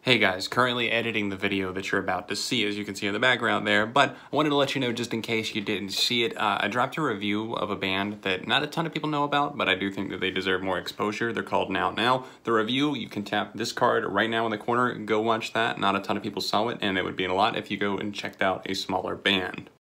Hey guys, currently editing the video that you're about to see, as you can see in the background there, but I wanted to let you know, just in case you didn't see it, I dropped a review of a band that not a ton of people know about, but I do think that they deserve more exposure. They're called Now Now. The review, you can tap this card right now in the corner and go watch that. Not a ton of people saw it, and it would mean a lot if you go and checked out a smaller band.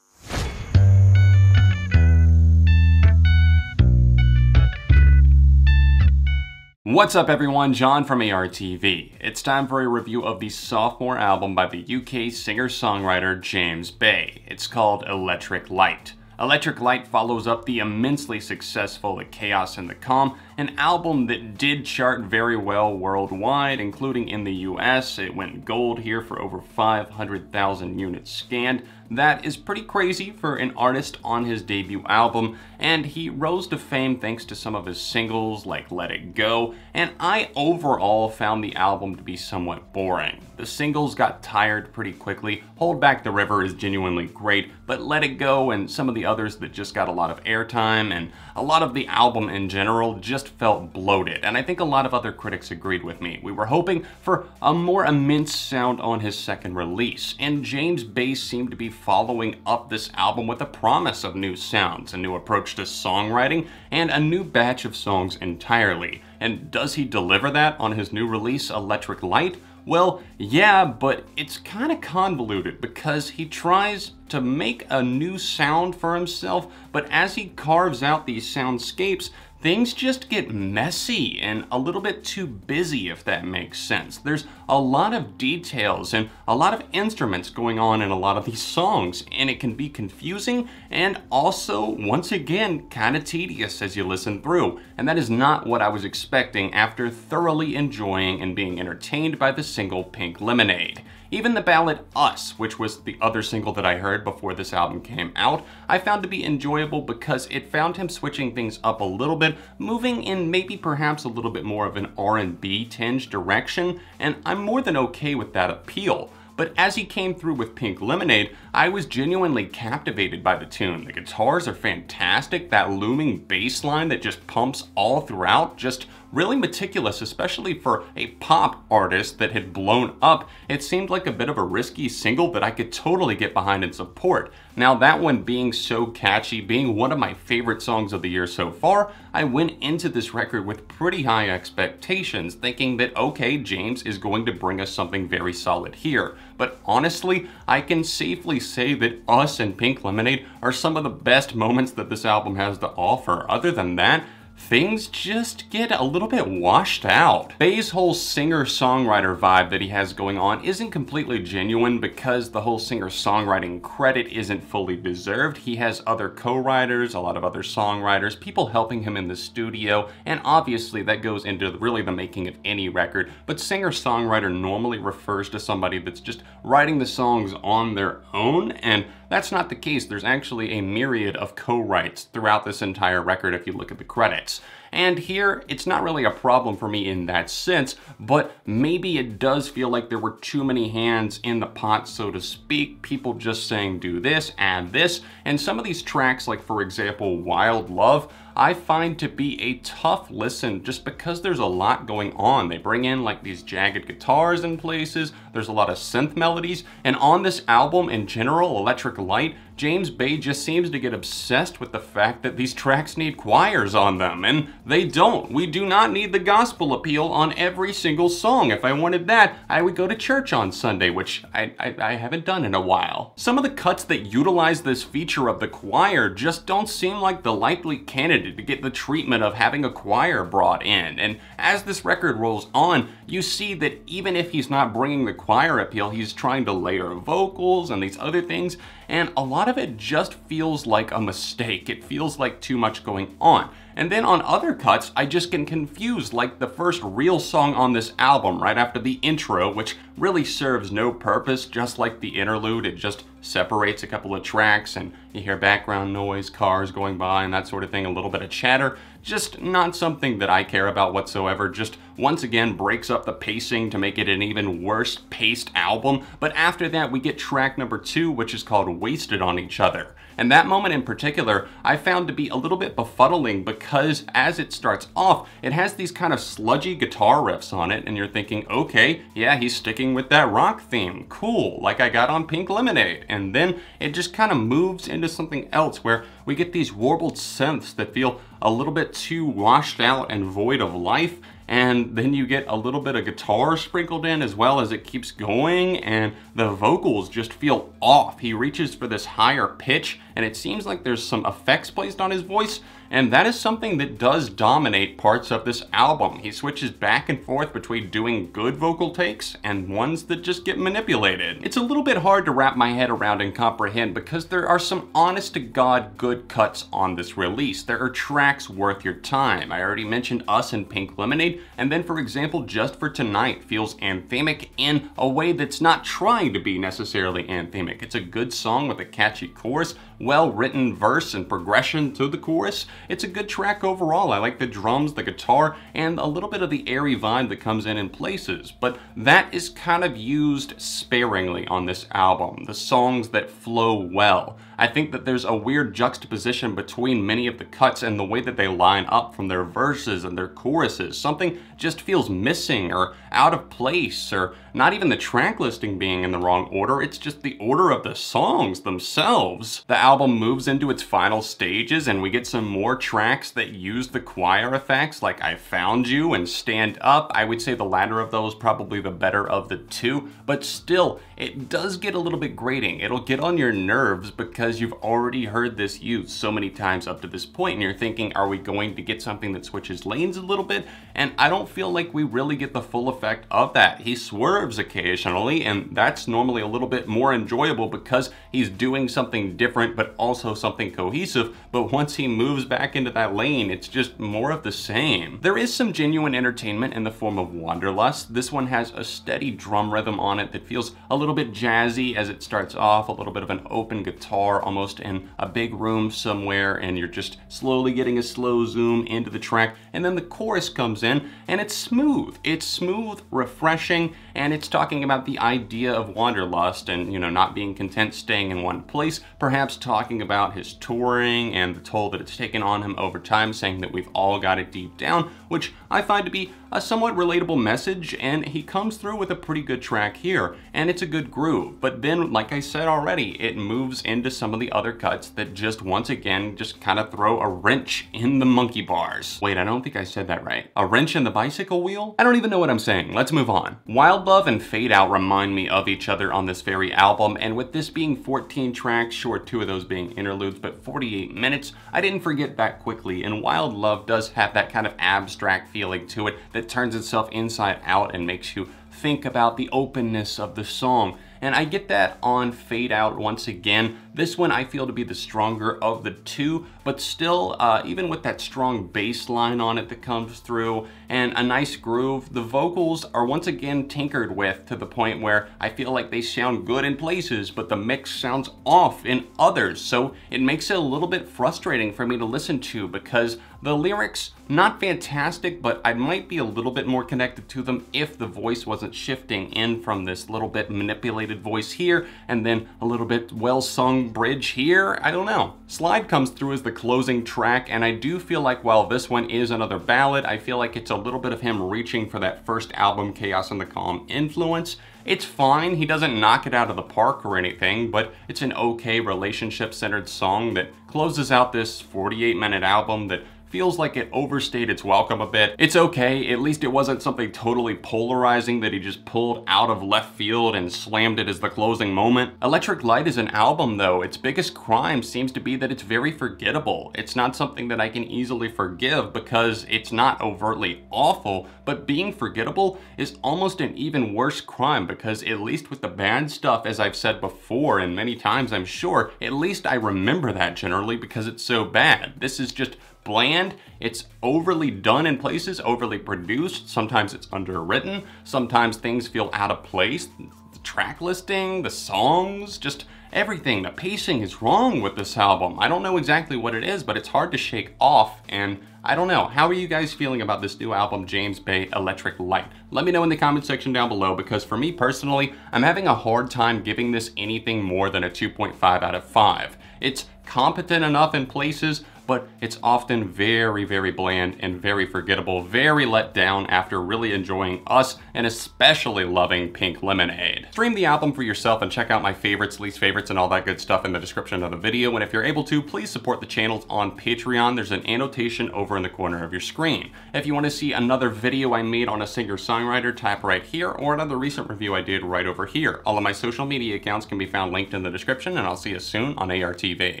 What's up everyone, John from ARTV. It's time for a review of the sophomore album by the UK singer-songwriter James Bay. It's called Electric Light. Electric Light follows up the immensely successful The Chaos and the Calm, an album that did chart very well worldwide, including in the US. It went gold here for over 500,000 units scanned. That is pretty crazy for an artist on his debut album, and he rose to fame thanks to some of his singles like Let It Go, and I overall found the album to be somewhat boring. The singles got tired pretty quickly. Hold Back the River is genuinely great, but Let It Go and some of the others that just got a lot of airtime, and a lot of the album in general just felt bloated, and I think a lot of other critics agreed with me. We were hoping for a more immense sound on his second release, and James Bay seemed to be following up this album with a promise of new sounds, a new approach to songwriting, and a new batch of songs entirely. And does he deliver that on his new release, Electric Light? Well, yeah, but it's kind of convoluted because he tries to make a new sound for himself, but as he carves out these soundscapes, things just get messy and a little bit too busy, if that makes sense. There's a lot of details and a lot of instruments going on in a lot of these songs, and it can be confusing and also, once again, kind of tedious as you listen through. And that is not what I was expecting after thoroughly enjoying and being entertained by the single Pink Lemonade. Even the ballad Us, which was the other single that I heard before this album came out, I found to be enjoyable because it found him switching things up a little bit, moving in maybe perhaps a little bit more of an R&B tinged direction, and I'm more than okay with that appeal. But as he came through with Pink Lemonade, I was genuinely captivated by the tune. The guitars are fantastic, that looming bass line that just pumps all throughout, just really meticulous, especially for a pop artist that had blown up. It seemed like a bit of a risky single that I could totally get behind and support. Now that one being so catchy, being one of my favorite songs of the year so far, I went into this record with pretty high expectations, thinking that okay, James is going to bring us something very solid here. But honestly, I can safely say that Us and Pink Lemonade are some of the best moments that this album has to offer. Other than that, things just get a little bit washed out. Bay's whole singer-songwriter vibe that he has going on isn't completely genuine because the whole singer-songwriting credit isn't fully deserved. He has other co-writers, a lot of other songwriters, people helping him in the studio, and obviously that goes into really the making of any record, but singer-songwriter normally refers to somebody that's just writing the songs on their own, and that's not the case. There's actually a myriad of co-writes throughout this entire record if you look at the credits. And here, it's not really a problem for me in that sense, but maybe it does feel like there were too many hands in the pot, so to speak. People just saying do this, add this, and some of these tracks, like for example, Wild Love, I find to be a tough listen just because there's a lot going on. They bring in like these jagged guitars in places, there's a lot of synth melodies, and on this album in general, Electric Light, James Bay just seems to get obsessed with the fact that these tracks need choirs on them, and they don't. We do not need the gospel appeal on every single song. If I wanted that, I would go to church on Sunday, which I haven't done in a while. Some of the cuts that utilize this feature of the choir just don't seem like the likely candidate to get the treatment of having a choir brought in, and as this record rolls on, you see that even if he's not bringing the choir appeal, he's trying to layer vocals and these other things, and a lot of it just feels like a mistake. It feels like too much going on. And then on other cuts, I just get confused, like the first real song on this album right after the intro, which really serves no purpose, just like the interlude. It just separates a couple of tracks and you hear background noise, cars going by and that sort of thing, a little bit of chatter. Just not something that I care about whatsoever. Just once again breaks up the pacing to make it an even worse paced album. But after that we get track number 2, which is called Wasted on Each Other. And that moment in particular I found to be a little bit befuddling because as it starts off, it has these kind of sludgy guitar riffs on it and you're thinking, okay, yeah, he's sticking with that rock theme. Cool, like I got on Pink Lemonade. And then it just kind of moves into something else where we get these warbled synths that feel a little bit too washed out and void of life. And then you get a little bit of guitar sprinkled in as well as it keeps going, and the vocals just feel off. He reaches for this higher pitch and it seems like there's some effects placed on his voice, and that is something that does dominate parts of this album. He switches back and forth between doing good vocal takes and ones that just get manipulated. It's a little bit hard to wrap my head around and comprehend because there are some honest to God good cuts on this release. There are tracks worth your time. I already mentioned Us and Pink Lemonade, and then for example, Just for Tonight feels anthemic in a way that's not trying to be necessarily anthemic. It's a good song with a catchy chorus, well-written verse and progression to the chorus. It's a good track overall. I like the drums, the guitar, and a little bit of the airy vibe that comes in places, but that is kind of used sparingly on this album. The songs that flow well. I think that there's a weird juxtaposition between many of the cuts and the way that they line up from their verses and their choruses. Something just feels missing or out of place, or not even the track listing being in the wrong order, it's just the order of the songs themselves. The album moves into its final stages and we get some more tracks that use the choir effects like I Found You and Stand Up. I would say the latter of those probably the better of the two, but still, it does get a little bit grating. It'll get on your nerves because you've already heard this used so many times up to this point and you're thinking, are we going to get something that switches lanes a little bit? And I don't feel like we really get the full effect of that. He swerves occasionally and that's normally a little bit more enjoyable because he's doing something different but also something cohesive, but once he moves back into that lane, it's just more of the same. There is some genuine entertainment in the form of Wanderlust. This one has a steady drum rhythm on it that feels a little bit jazzy as it starts off, a little bit of an open guitar almost in a big room somewhere, and you're just slowly getting a slow zoom into the track, and then the chorus comes in and it's smooth. It's smooth, refreshing, and it's talking about the idea of wanderlust and, you know, not being content staying in one place, perhaps talking about his touring and the toll that it's taken on him over time, saying that we've all got it deep down, which I find to be a somewhat relatable message, and he comes through with a pretty good track here, and it's a good groove. But then, like I said already, it moves into some of the other cuts that just once again just kind of throw a wrench in the monkey bars. Wait, I don't think I said that right. A wrench in the bicycle wheel? I don't even know what I'm saying. Let's move on. Wild Love and Fade Out remind me of each other on this very album, and with this being 14 tracks, sure, 2 of those being interludes, but 48 minutes, I didn't forget that quickly, and Wild Love does have that kind of abstract feeling to it that turns itself inside out and makes you think about the openness of the song. And I get that on Fade Out once again. This one I feel to be the stronger of the two, but still, even with that strong bass line on it that comes through and a nice groove, the vocals are once again tinkered with to the point where I feel like they sound good in places, but the mix sounds off in others. So it makes it a little bit frustrating for me to listen to because the lyrics, not fantastic, but I might be a little bit more connected to them if the voice wasn't shifting in from this little bit manipulated voice here and then a little bit well-sung bridge here. I don't know. Slide comes through as the closing track, and I do feel like while this one is another ballad, I feel like it's a little bit of him reaching for that first album Chaos and the Calm influence. It's fine, he doesn't knock it out of the park or anything, but it's an okay relationship-centered song that closes out this 48-minute album that feels like it overstayed its welcome a bit. It's okay, at least it wasn't something totally polarizing that he just pulled out of left field and slammed it as the closing moment. Electric Light is an album though. Its biggest crime seems to be that it's very forgettable. It's not something that I can easily forgive because it's not overtly awful, but being forgettable is almost an even worse crime because at least with the bad stuff, as I've said before and many times I'm sure, at least I remember that generally because it's so bad. This is just bland, it's overly done in places, overly produced, sometimes it's underwritten, sometimes things feel out of place, the track listing, the songs, just everything. The pacing is wrong with this album. I don't know exactly what it is, but it's hard to shake off, and I don't know. How are you guys feeling about this new album, James Bay, Electric Light? Let me know in the comment section down below, because for me personally, I'm having a hard time giving this anything more than a 2.5 out of 5. It's competent enough in places, but it's often very, very bland and very forgettable, very let down after really enjoying Us and especially loving Pink Lemonade. Stream the album for yourself and check out my favorites, least favorites, and all that good stuff in the description of the video. And if you're able to, please support the channels on Patreon. There's an annotation over in the corner of your screen. If you want to see another video I made on a singer-songwriter, tap right here, or another recent review I did right over here. All of my social media accounts can be found linked in the description, and I'll see you soon on ARTV.